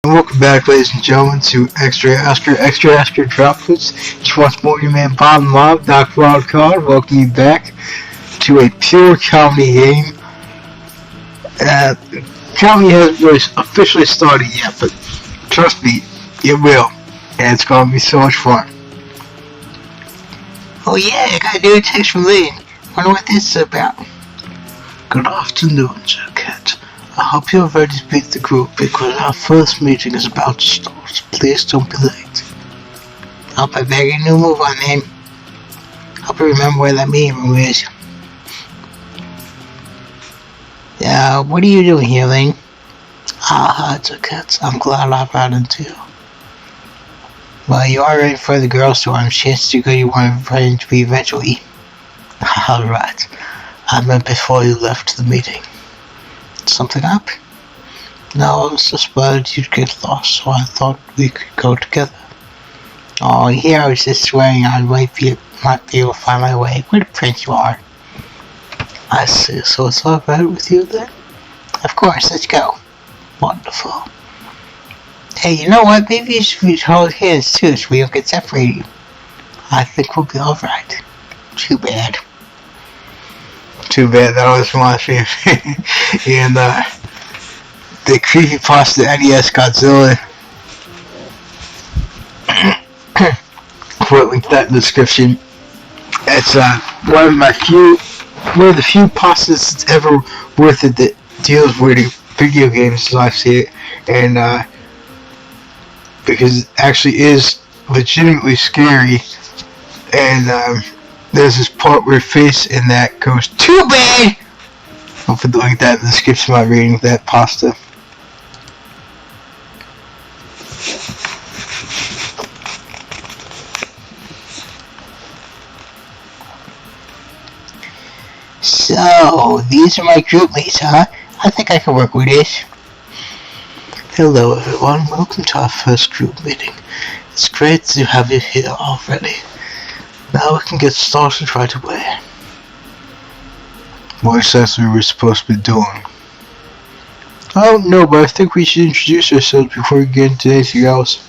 Welcome back, ladies and gentlemen, to Extra Droplets. It's once more your man Bob Mob, Doc Wildcard. Welcome you back to a pure comedy game. Comedy hasn't really officially started yet, but trust me, it will. And it's going to be so much fun. Oh yeah, I got a new text from Lynn. Wonder what this is about. Good afternoon, Sir Cat. I hope you're ready to meet the group because our first meeting is about to start. Please don't be late. Hope I beg a new move on him. Hope you remember where that meeting room is. What are you doing here, Lynn? Hi, Sir Cat. I'm glad I ran into you. Well, you are ready for the girls' dorm. Chances are good you want to run into me eventually. Alright. I meant before you left the meeting. Something up? No, I was just worried you'd get lost, so I thought we could go together. Oh, yeah, I was just swearing I might be able to find my way. Where the prince you are? I see, so it's alright with you then? Of course, let's go. Wonderful. Hey, you know what? Maybe you should hold hands too so we don't get separated. I think we'll be alright. Too bad. Too bad, that was my favorite. And the Creepypasta NES Godzilla. We'll link that in the description. It's one of the few pastas that's ever worth it that deals with video games as I see it, and because it actually is legitimately scary, and there's this part where face in that goes, too bad! I'll put the link that in the description of my reading of that pasta. So, these are my group mates, huh? I think I can work with this. Hello everyone, welcome to our first group meeting. It's great to have you here already. Now we can get started right away. What exactly were we supposed to be doing? I don't know, but I think we should introduce ourselves before we get into anything else.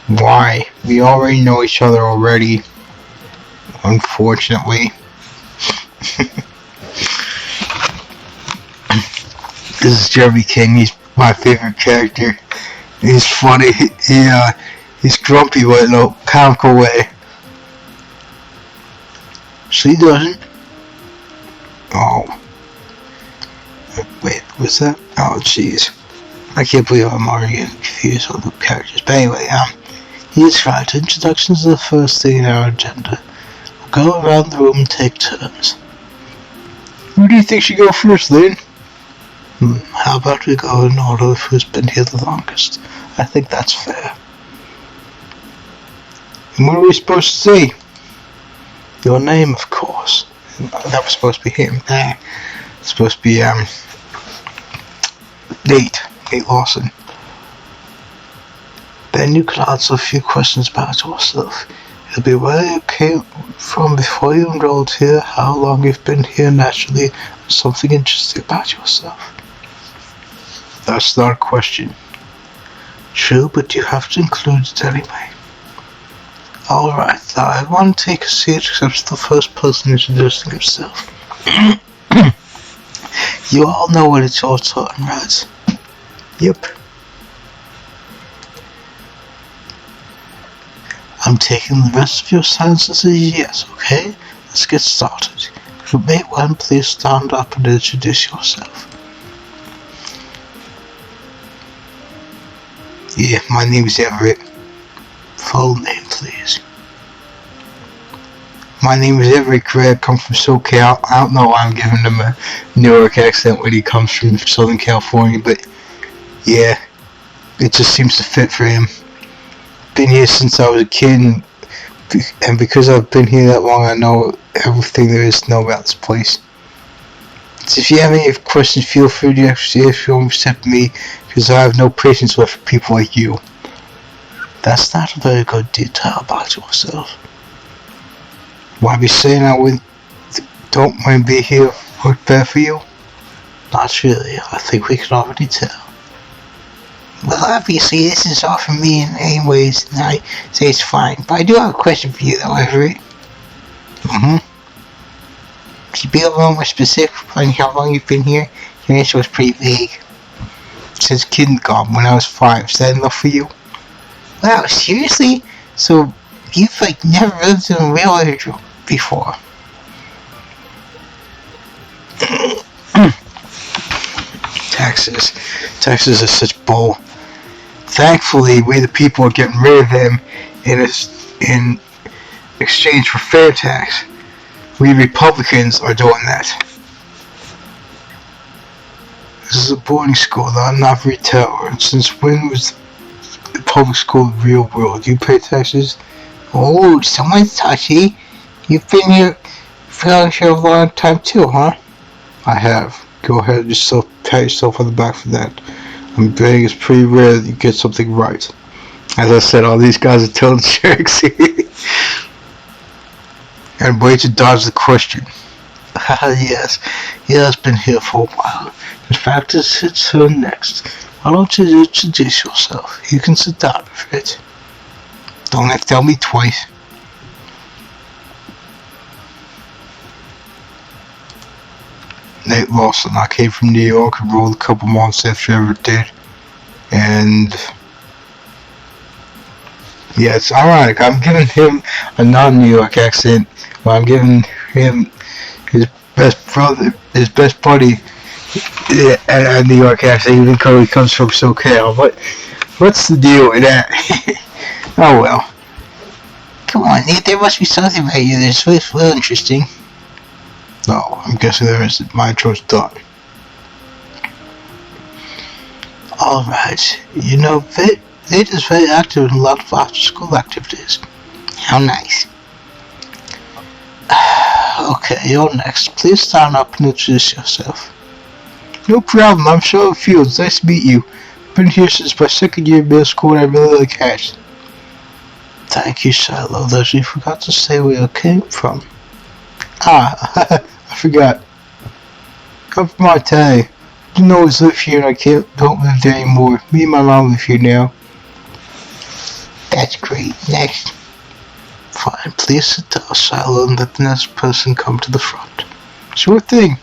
Why? We already know each other already. Unfortunately. This is Jeremy King. He's my favorite character. He's funny. He's grumpy but in a comical way. She doesn't. Oh. Wait, what's that? Oh, jeez. I can't believe I'm already getting confused on the characters. But anyway, He's right. Introductions are the first thing in our agenda. We'll go around the room and take turns. Who do you think should go first, Lynn? How about we go in order of who's been here the longest? I think that's fair. And what are we supposed to say? Your name, of course. That was supposed to be him. It's supposed to be, Nate Lawson. Then you can answer a few questions about yourself. It'll be where you came from before you enrolled here, how long you've been here naturally, something interesting about yourself. That's not a question. True, but you have to include it anyway. Alright, now everyone take a seat except the first person introducing himself. You all know when it's your turn, right? Yep. I'm taking the rest of your silences as yes, okay? Let's get started. Group 1, please stand up and introduce yourself. Yeah, my name is Everett. Full name, please. My name is Everett Craig. I come from SoCal. I don't know why I'm giving him a New York accent when he comes from Southern California, but yeah, it just seems to fit for him. Been here since I was a kid, and because I've been here that long, I know everything there is to know about this place. So if you have any questions, feel free to actually if you want to accept me, because I have no patience with people like you. That's not a very good detail about yourself. Why be saying don't want to be here work better for you? Not really. I think we can already tell. Well, obviously, this is all from me in any ways, and I say it's fine. But I do have a question for you, though, Everett. Mm-hmm. To be a little more specific on how long you've been here, your answer was pretty vague. Since kindergarten, when I was 5. Is that enough for you? Wow, seriously? So, you've, like, never lived in a real life before? Taxes are such bull. Thankfully, we the people are getting rid of them in exchange for fair tax. We Republicans are doing that. This is a boarding school, not retail. Since when was the public school the real world? Do you pay taxes? Oh, someone's touchy. You've been here for a long time too, huh? I have. Go ahead and pat yourself on the back for that. I'm betting it's pretty rare that you get something right. As I said, all these guys are telling tricks. And wait to dodge the question. Yes, he has been here for a while. In fact, it's her next. Why don't you introduce yourself? You can sit down with it. Don't have to tell me twice. Nate Lawson. I came from New York and rolled a couple months after Everett did. And yeah, it's ironic. I'm giving him a non-New York accent, while I'm giving him his best buddy, a New York accent, even though he comes from SoCal. What's the deal with that? Oh well. Come on, Nate, there must be something about you that's real interesting. No, I'm guessing there isn't. My intro's done. Alright, you know, Nate is very active in a lot of after-school activities. How nice. Okay, you're next. Please stand up and introduce yourself. No problem. I'm Charlotte Fields. Nice to meet you. Been here since my second year of middle school and I really like cats. Thank you, Shiloh. Though you forgot to say where you came from. I forgot. I'm from Montana. Didn't always live here and I don't live there anymore. Me and my mom live here now. That's great. Next. Fine, please sit down, Shiloh, and let the next person come to the front. Sure thing.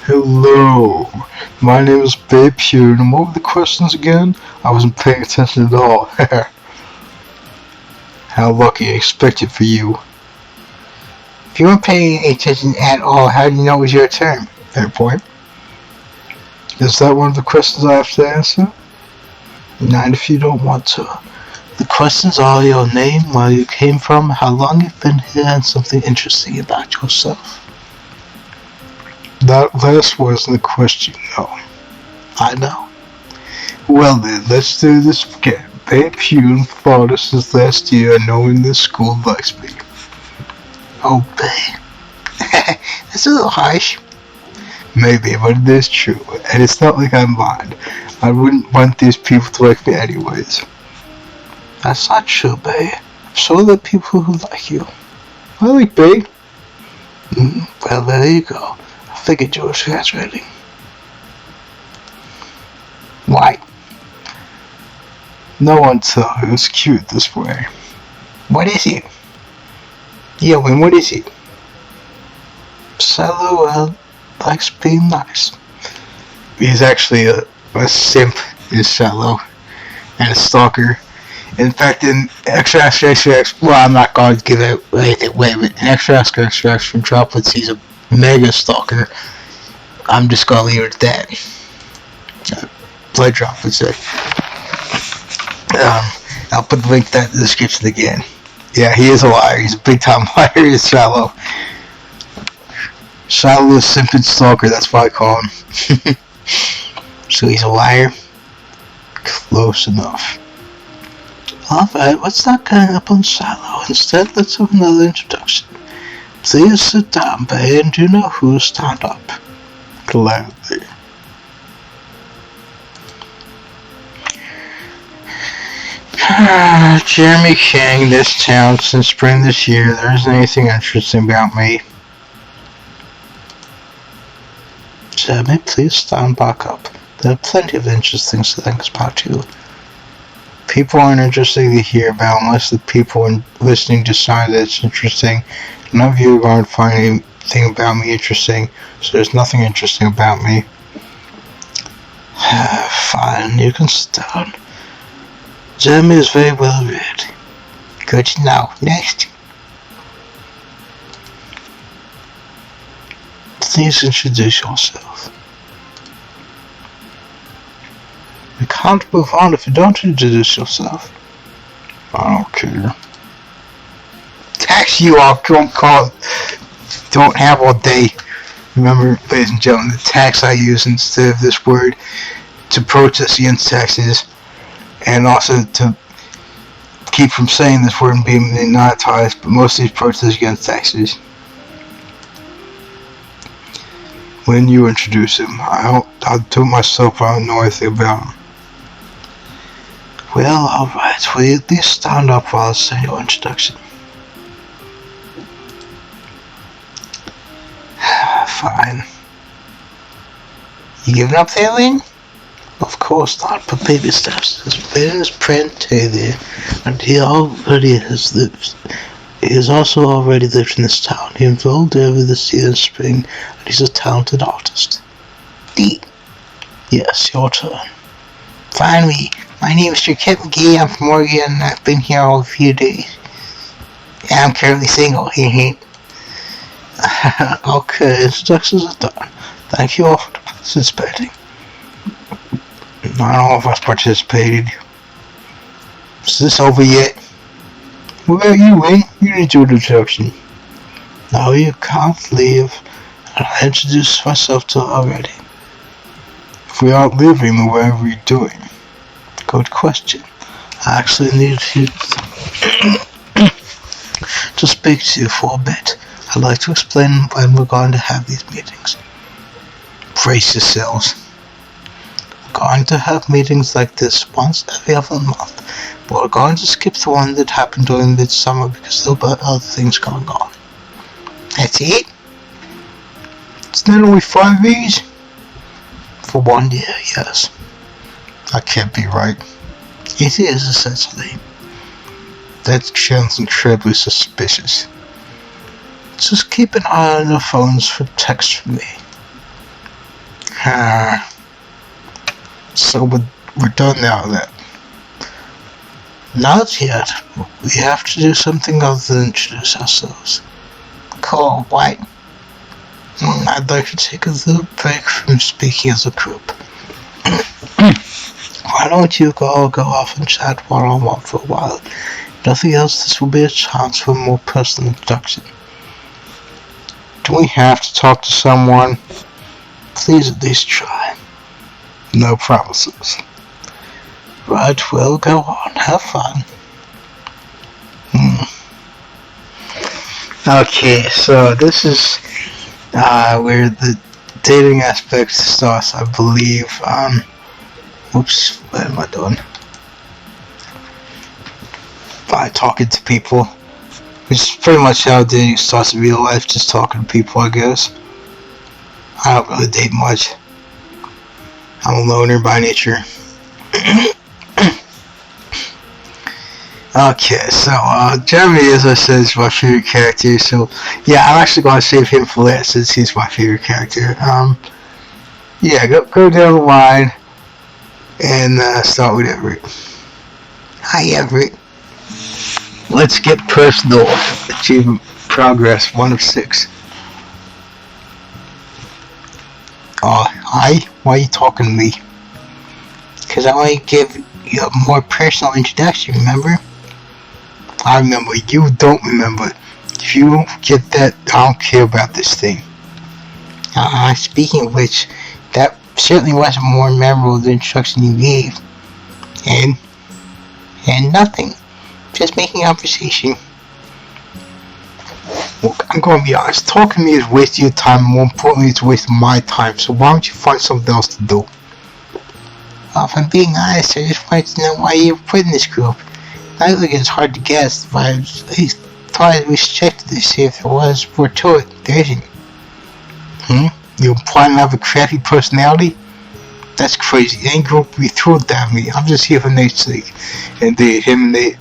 Hello, my name is Babe Pure, and what were the questions again? I wasn't paying attention at all. How lucky, I expected for you. If you weren't paying attention at all, how did you know it was your turn? Fair point. Is that one of the questions I have to answer? Not if you don't want to. The questions are your name, where you came from, how long you've been here, and something interesting about yourself. That last wasn't a question, though. I know. Well then, let's do this again. Babe Hugh followed us since last year, knowing this school likes me. Oh, babe. That's a little harsh. Maybe, but it is true, and it's not like I'm lying. I wouldn't want these people to like me anyways. That's not true, babe. So are the people who like you. I like Babe. Well, there you go. I figured you were exaggerating. Why? No one tell her it's cute this way. What is he? Yeah, and what is he? Shiloh likes being nice. He's actually a simp, is Shiloh, and a stalker. In fact, in extra, well, I'm not going to give it away, but in extra from Droplets, he's a mega stalker. I'm just going to leave it at that. Play Droplets. I'll put the link to that in the description again. Yeah, he is a liar. He's a big time liar. He's Shiloh. Shiloh is simp and stalker. That's what I call him. So he's a liar? Close enough. Alright, let's not gang up on Shiloh. Instead, let's have another introduction. Please sit down, babe, and you know who to stand up. Gladly. Jeremy King, this town, since spring this year, there isn't anything interesting about me. Jeremy, please stand back up. There are plenty of interesting things to think about you. People aren't interesting to hear about unless the people listening decide that it's interesting. None of you are going to find anything about me interesting, so there's nothing interesting about me. Fine, you can sit down. Jeremy is very well read. Good to know. Next. Please introduce yourself. We can't move on if you don't introduce yourself. I don't care. Tax you all drunk call. Don't have all day. Remember, ladies and gentlemen, the tax I use instead of this word to protest against taxes, and also to keep from saying this word and being monetized, but mostly protests against taxes. When you introduce him, I'll do myself, I don't know anything about him. Well, alright, will you at least stand up while I say your introduction? Fine. You giving up there, Lynn? Of course not, but baby steps. His name is Taylor, and he already has lived. He has also already lived in this town. He enrolled over this year in spring, and he's a talented artist. Yes, your turn. Finally, my name is Kip McGee. I'm from Oregon, and I've been here all a few days. And I'm currently single. Okay, introductions are done. Thank you all for participating. Not all of us participated. Is this over yet? What about you, Wayne? You didn't do the introduction. No, you can't leave. And I introduced myself to her already. If we aren't leaving, then what are we doing? Good question. I actually need you to speak to you for a bit. I'd like to explain when we're going to have these meetings. Brace yourselves. We're going to have meetings like this once every other month, but we're going to skip the one that happened during midsummer because there'll be other things going on. That's it? It's not only 5 days? For 1 year, yes. That can't be right. It is, essentially. That sounds incredibly suspicious. Just keep an eye on your phones for texts from me. So we're done now then? Not yet. We have to do something other than introduce ourselves. Cool, what? I'd like to take a little break from speaking as a group. Why don't you all go off and chat one-on-one for a while? If nothing else, this will be a chance for a more personal introduction. Do we have to talk to someone? Please at least try. No promises. Right, well, go on. Have fun. Okay, so this is where the dating aspect starts, I believe. Whoops, what am I doing? By talking to people. Which is pretty much how dating starts in real life, just talking to people, I guess. I don't really date much. I'm a loner by nature. Okay, so Jeremy, as I said, is my favorite character. So yeah, I'm actually going to save him for last since he's my favorite character. Yeah, go down the line and start with Everett. Hi, Everett. Let's get personal. Achievement progress 1 of 6. Hi? Why are you talking to me? Because I want to give you a more personal introduction, remember? I remember. You don't remember. If you don't get that, I don't care about this thing. Speaking of which, that certainly wasn't more memorable than the instruction you gave. And nothing. Just making conversation. Look, I'm going to be honest. Talking to me is wasting your time. More importantly, it's wasting my time. So why don't you find something else to do? Well, if I'm being honest, I just wanted to know why you were put in this group. I think it's hard to guess, but I thought I'd recheck to see if there was more to it. There isn't. You implying I have a crappy personality? That's crazy. Ain't gonna be thrilled at me. I'm just here for Nate's sake. Indeed, him and Nate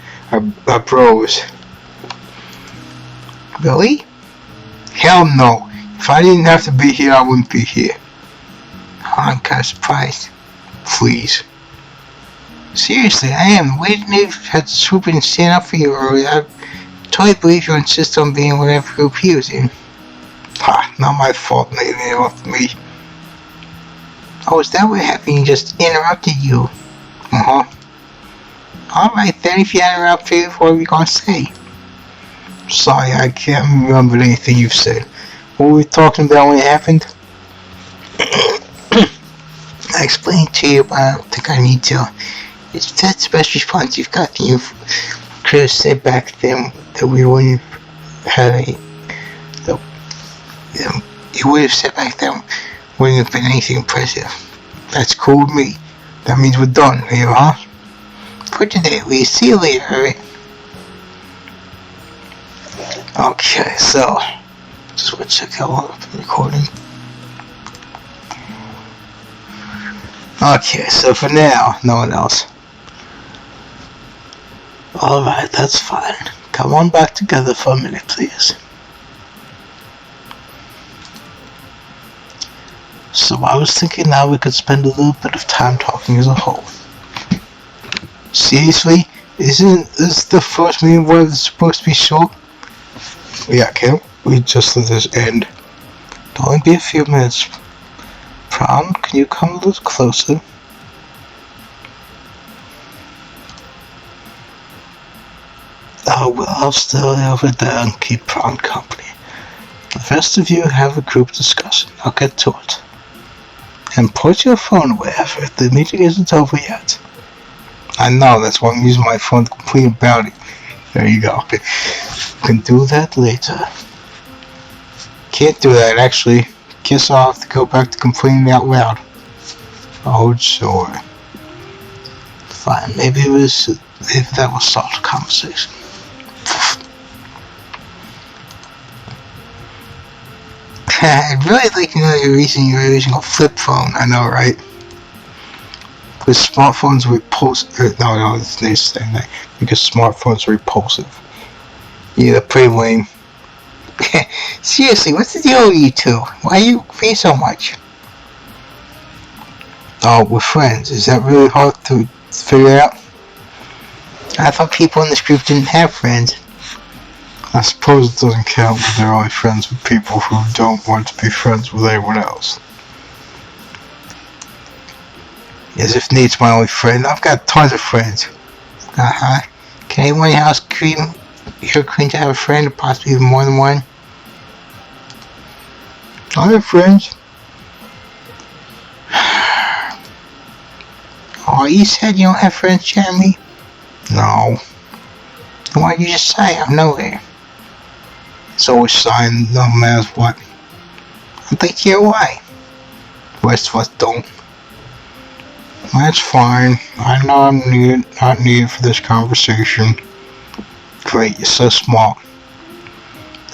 are bros. Really? Hell no. If I didn't have to be here, I wouldn't be here. I'm kinda surprised. Please. Seriously, I am. Why didn't Nate have to swoop in and stand up for you earlier? I totally believe you insist on being whatever group he was in. Ha, not my fault, Nate interrupted me. Oh, is that what happened? He just interrupted you. Uh-huh. Alright then, if you interrupted, what are we gonna say? Sorry, I can't remember anything you've said. What were we talking about when it happened? I explained to you, but I don't think I need to. If that's the best response you've got, you could have said back then that we wouldn't have a... You would have said back then wouldn't have been anything impressive. That's cool with me. That means we're done here, huh? For today at least. See you later, alright? Okay, so just want to check how long I've been recording. Okay, so for now, no one else. Alright, that's fine. Come on back together for a minute, please. So I was thinking now we could spend a little bit of time talking as a whole. Seriously? Isn't this the first meeting where it's supposed to be short? Yeah, can't we just let this end? It'll only be a few minutes. Prom, can you come a little closer? Oh, well, I'll stay over there and keep Prom company. The rest of you have a group discussion. I'll get to it. And put your phone away after the meeting isn't over yet. I know, that's why I'm using my phone to complain about it. There you go. You can do that later. Can't do that, actually. Guess I'll have to go back to complaining out loud. Oh, sure. Fine, maybe that will start a conversation. I'd really like to know the reason you're using a flip phone. I know, right? Because smartphones are repulsive. No, it's the same thing. Because smartphones are repulsive. Yeah, they're pretty lame. Seriously, what's the deal with you two? Why do you pay so much? Oh, we're friends. Is that really hard to figure out? I thought people in this group didn't have friends. I suppose it doesn't count when they're only friends with people who don't want to be friends with anyone else. As if Nate's my only friend. I've got tons of friends. Uh-huh. Can anyone in your house claim to have a friend, or possibly even more than one? I have friends. Oh, you said you don't have friends, Jeremy? No. Then why'd you just say out of nowhere? It's always signed, no matter what. I'd like to hear why. The rest of us don't. That's fine. I know I'm not needed for this conversation. Great, you're so smart.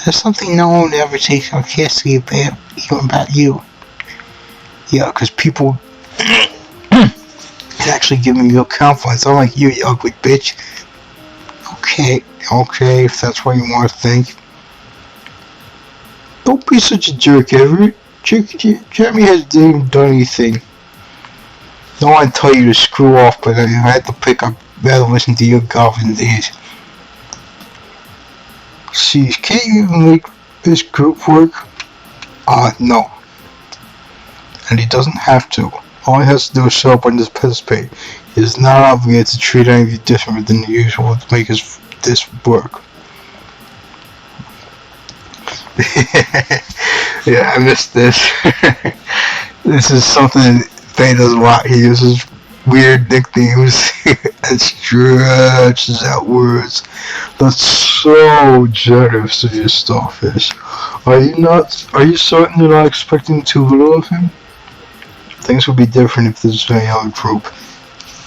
There's something no one ever takes on seriously about, even about you. Yeah, because people actually give me real confidence. I'm like you ugly bitch. Okay, if that's what you want to think. Don't be such a jerk, Everett. Jeremy hasn't even done anything. No one tell you to screw off, but I had to pick up rather listen to your golfing days. See, can't you even make this group work? No. And he doesn't have to. All he has to do is show up and participate. He is not obligated to treat any of you different than the usual to make this work. Yeah, I missed this. This is something Faye does a lot. He uses weird nicknames and stretches out words. That's so generous of you, Starfish. Are you certain you're not expecting too little of him? Things would be different if this was any other group.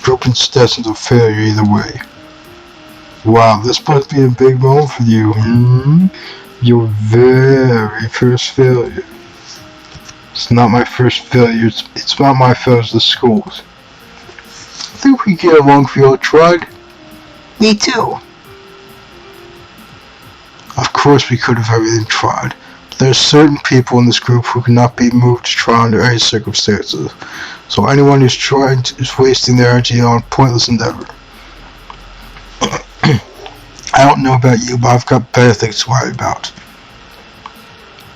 Group destined to failure either way. Wow, this must be a big moment for you, Your very first failure. It's not my first failure. It's not my failures. The schools. I think we get along if we all tried. Me too. Of course we could have everything tried. But there are certain people in this group who cannot be moved to try under any circumstances. So anyone who's trying is wasting their energy on a pointless endeavor. I don't know about you, but I've got better things to worry about.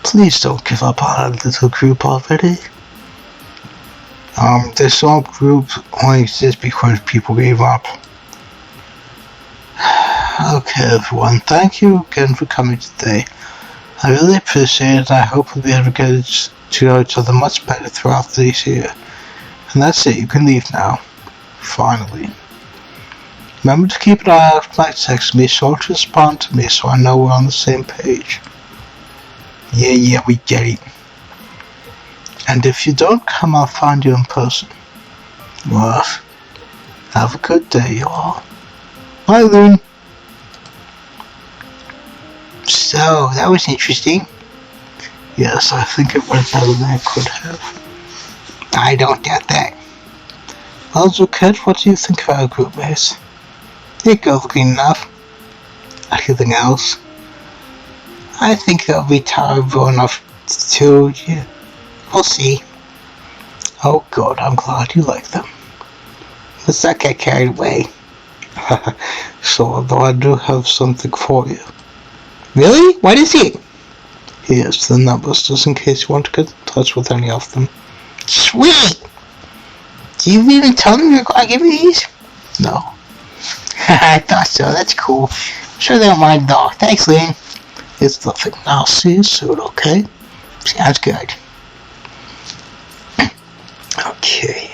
Please don't give up on our little group already. This whole group only exists because people gave up. Okay, everyone, thank you again for coming today. I really appreciate it, and I hope we'll be able to get to know each other much better throughout this year. And that's it, you can leave now. Finally. Remember to keep an eye out for my text and be sure to respond to me so I know we're on the same page. Yeah, we get it. And if you don't come, I'll find you in person. Well, have a good day, y'all. Bye, Loon. So, that was interesting. Yes, I think it went better than it could have. I don't doubt that. Well, Zuket, what do you think of our group mates? They're good looking enough. Anything else? I think they'll be tolerable enough to... Yeah, we'll see. Oh God, I'm glad you like them. Let's not get carried away. So, though I do have something for you. Really? What is it? Here's the numbers, just in case you want to get in touch with any of them. Sweet! Do you even tell them you're going to give me these? No. I thought so. That's cool. I'm sure they don't mind at all. Thanks, Lynn. It's nothing. I'll see you soon, okay? Sounds good. Okay.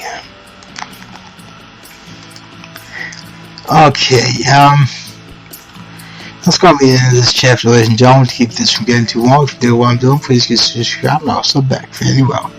That's gonna be the end of this chapter, ladies and gentlemen. To keep this from getting too long, if you know what I'm doing, please get subscribed and I'll sub back fairly well.